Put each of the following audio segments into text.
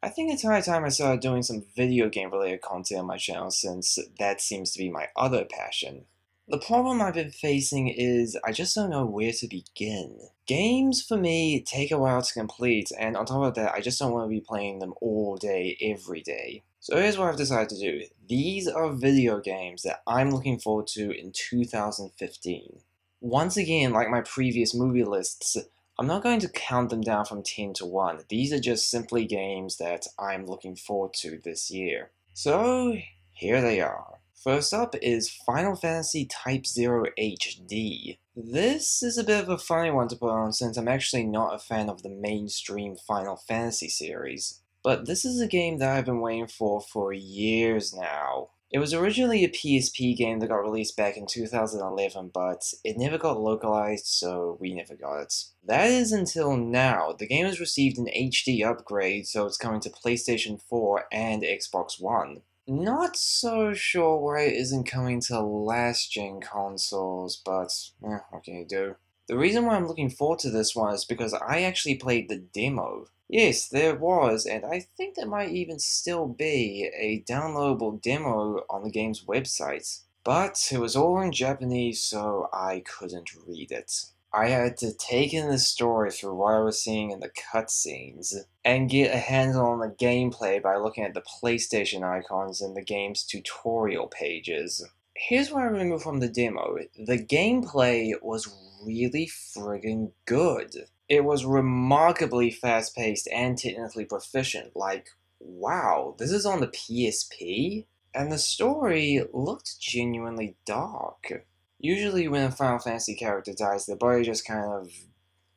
I think it's high time I started doing some video game related content on my channel since that seems to be my other passion. The problem I've been facing is I just don't know where to begin. Games for me take a while to complete, and on top of that, I just don't want to be playing them all day, every day. So here's what I've decided to do. These are video games that I'm looking forward to in 2015. Once again, like my previous movie lists, I'm not going to count them down from 10 to 1. These are just simply games that I'm looking forward to this year. So, here they are. First up is Final Fantasy Type 0 HD. This is a bit of a funny one to put on since I'm actually not a fan of the mainstream Final Fantasy series. But this is a game that I've been waiting for years now. It was originally a PSP game that got released back in 2011, but it never got localized, so we never got it. That is until now. The game has received an HD upgrade, so it's coming to PlayStation 4 and Xbox One. Not so sure why it isn't coming to last-gen consoles, but what can you do? The reason why I'm looking forward to this one is because I actually played the demo. Yes, there was, and I think there might even still be, a downloadable demo on the game's website. But it was all in Japanese, so I couldn't read it. I had to take in the story through what I was seeing in the cutscenes, and get a handle on the gameplay by looking at the PlayStation icons in the game's tutorial pages. Here's what I remember from the demo. The gameplay was really friggin' good. It was remarkably fast-paced and technically proficient. Like, wow, this is on the PSP? And the story looked genuinely dark. Usually when a Final Fantasy character dies, their body just kind of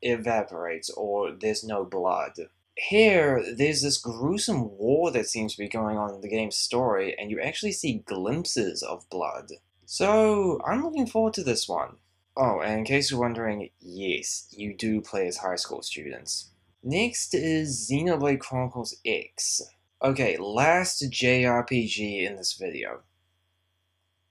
evaporates, or there's no blood. Here, there's this gruesome war that seems to be going on in the game's story, and you actually see glimpses of blood. So, I'm looking forward to this one. Oh, and in case you're wondering, yes, you do play as high school students. Next is Xenoblade Chronicles X. Okay, last JRPG in this video.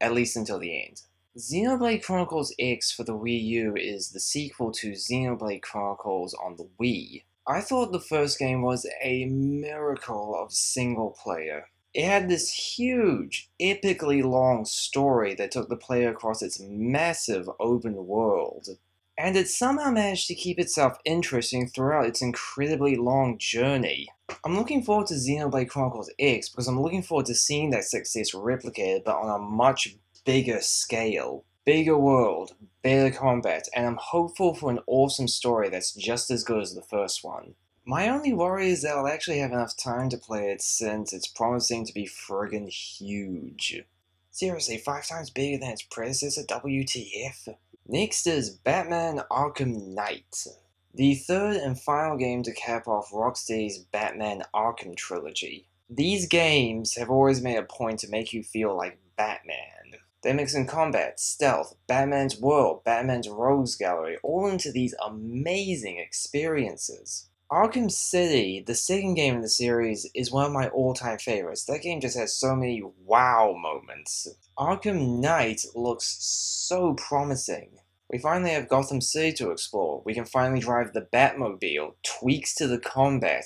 At least until the end. Xenoblade Chronicles X for the Wii U is the sequel to Xenoblade Chronicles on the Wii. I thought the first game was a miracle of single player. It had this huge, epically long story that took the player across its massive open world. And it somehow managed to keep itself interesting throughout its incredibly long journey. I'm looking forward to Xenoblade Chronicles X because I'm looking forward to seeing that success replicated but on a much bigger scale. Bigger world, better combat, and I'm hopeful for an awesome story that's just as good as the first one. My only worry is that I'll actually have enough time to play it since it's promising to be friggin' huge. Seriously, 5 times bigger than its predecessor, WTF? Next is Batman Arkham Knight, the third and final game to cap off Rocksteady's Batman Arkham trilogy. These games have always made a point to make you feel like Batman. They mix in combat, stealth, Batman's world, Batman's rogues gallery, all into these amazing experiences. Arkham City, the second game in the series, is one of my all-time favorites. That game just has so many wow moments. Arkham Knight looks so promising. We finally have Gotham City to explore. We can finally drive the Batmobile, tweaks to the combat.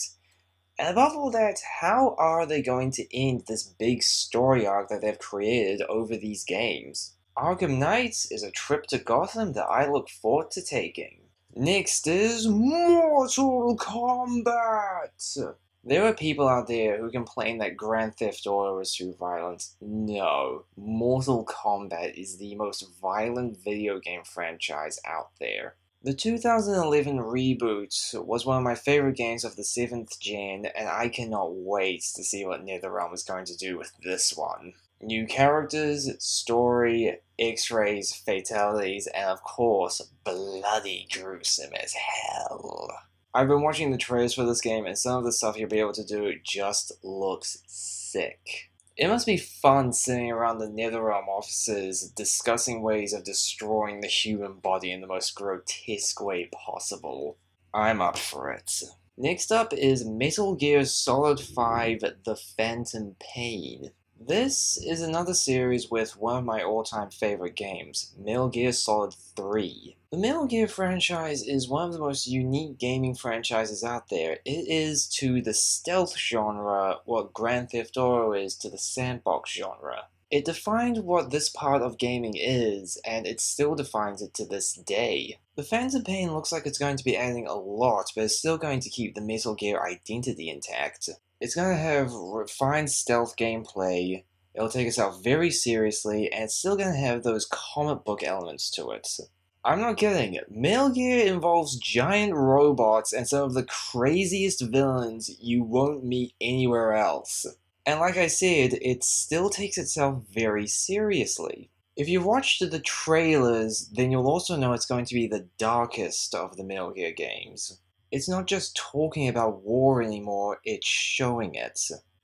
And above all that, how are they going to end this big story arc that they've created over these games? Arkham Knight is a trip to Gotham that I look forward to taking. Next is Mortal Kombat! There are people out there who complain that Grand Theft Auto is too violent. No, Mortal Kombat is the most violent video game franchise out there. The 2011 reboot was one of my favorite games of the 7th gen, and I cannot wait to see what NetherRealm is going to do with this one. New characters, story, X-rays, fatalities, and of course, bloody gruesome as hell. I've been watching the trailers for this game, and some of the stuff you'll be able to do just looks sick. It must be fun sitting around the NetherRealm offices discussing ways of destroying the human body in the most grotesque way possible. I'm up for it. Next up is Metal Gear Solid 5 The Phantom Pain. This is another series with one of my all-time favorite games, Metal Gear Solid 3. The Metal Gear franchise is one of the most unique gaming franchises out there. It is to the stealth genre what Grand Theft Auto is to the sandbox genre. It defined what this part of gaming is, and it still defines it to this day. The Phantom Pain looks like it's going to be adding a lot, but it's still going to keep the Metal Gear identity intact. It's going to have refined stealth gameplay, it'll take itself very seriously, and it's still going to have those comic book elements to it. I'm not kidding, Metal Gear involves giant robots and some of the craziest villains you won't meet anywhere else. And like I said, it still takes itself very seriously. If you've watched the trailers, then you'll also know it's going to be the darkest of the Metal Gear games. It's not just talking about war anymore, it's showing it.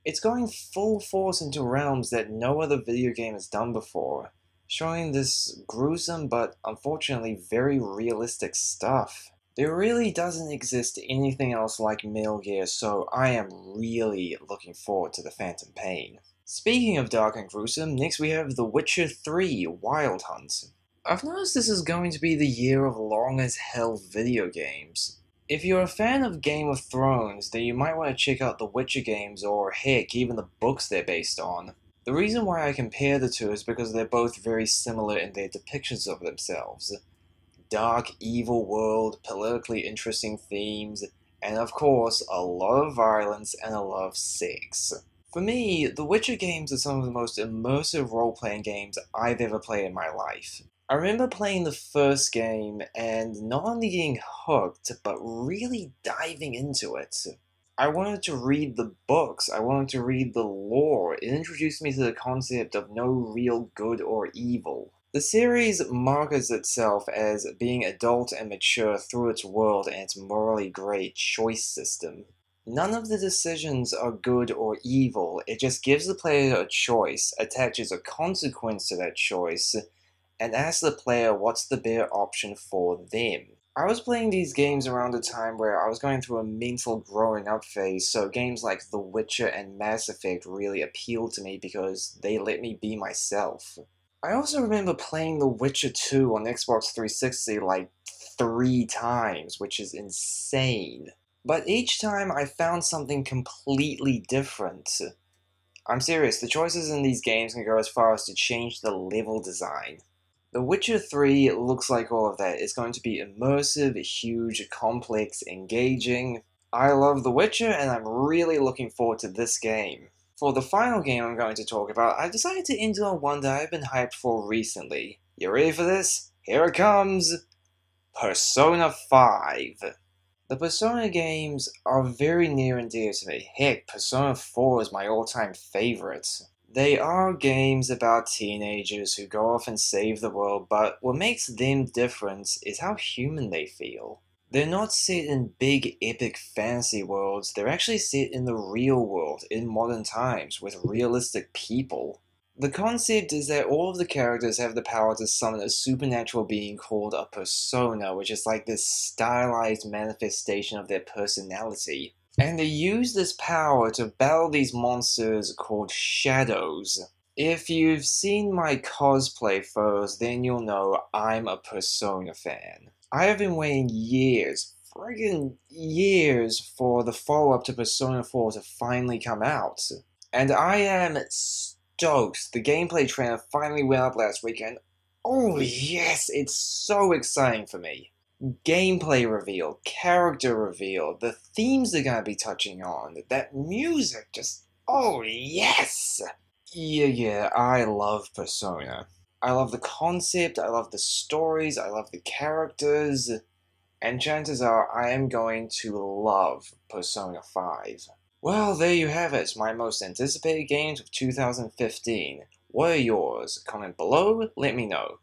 It's going full force into realms that no other video game has done before, showing this gruesome but unfortunately very realistic stuff. There really doesn't exist anything else like Metal Gear, so I am really looking forward to the Phantom Pain. Speaking of dark and gruesome, next we have The Witcher 3 Wild Hunt. I've noticed this is going to be the year of long as hell video games. If you're a fan of Game of Thrones, then you might want to check out the Witcher games or heck, even the books they're based on. The reason why I compare the two is because they're both very similar in their depictions of themselves. Dark, evil world, politically interesting themes, and of course, a lot of violence and a lot of sex. For me, the Witcher games are some of the most immersive role-playing games I've ever played in my life. I remember playing the first game and not only getting hooked, but really diving into it. I wanted to read the books, I wanted to read the lore. It introduced me to the concept of no real good or evil. The series markets itself as being adult and mature through its world and its morally grey choice system. None of the decisions are good or evil, it just gives the player a choice, attaches a consequence to that choice, and asks the player what's the better option for them. I was playing these games around a time where I was going through a mental growing up phase, so games like The Witcher and Mass Effect really appealed to me because they let me be myself. I also remember playing The Witcher 2 on Xbox 360 like 3 times, which is insane. But each time I found something completely different. I'm serious, the choices in these games can go as far as to change the level design. The Witcher 3 looks like all of that. It's going to be immersive, huge, complex, engaging. I love The Witcher and I'm really looking forward to this game. For the final game I'm going to talk about, I decided to enter on one that I've been hyped for recently. You ready for this? Here it comes! Persona 5. The Persona games are very near and dear to me. Heck, Persona 4 is my all-time favorite. They are games about teenagers who go off and save the world, but what makes them different is how human they feel. They're not set in big epic fantasy worlds, they're actually set in the real world, in modern times, with realistic people. The concept is that all of the characters have the power to summon a supernatural being called a persona, which is like this stylized manifestation of their personality. And they use this power to battle these monsters called shadows. If you've seen my cosplay photos, then you'll know I'm a Persona fan. I have been waiting years, friggin' years, for the follow-up to Persona 4 to finally come out. And I am stoked. The gameplay trailer finally went up last weekend. Oh yes, it's so exciting for me. Gameplay reveal, character reveal, the themes they're gonna be touching on, that music, just, oh yes! Yeah, I love Persona. I love the concept, I love the stories, I love the characters, and chances are I am going to love Persona 5. Well, there you have it, my most anticipated games of 2015. What are yours? Comment below, let me know.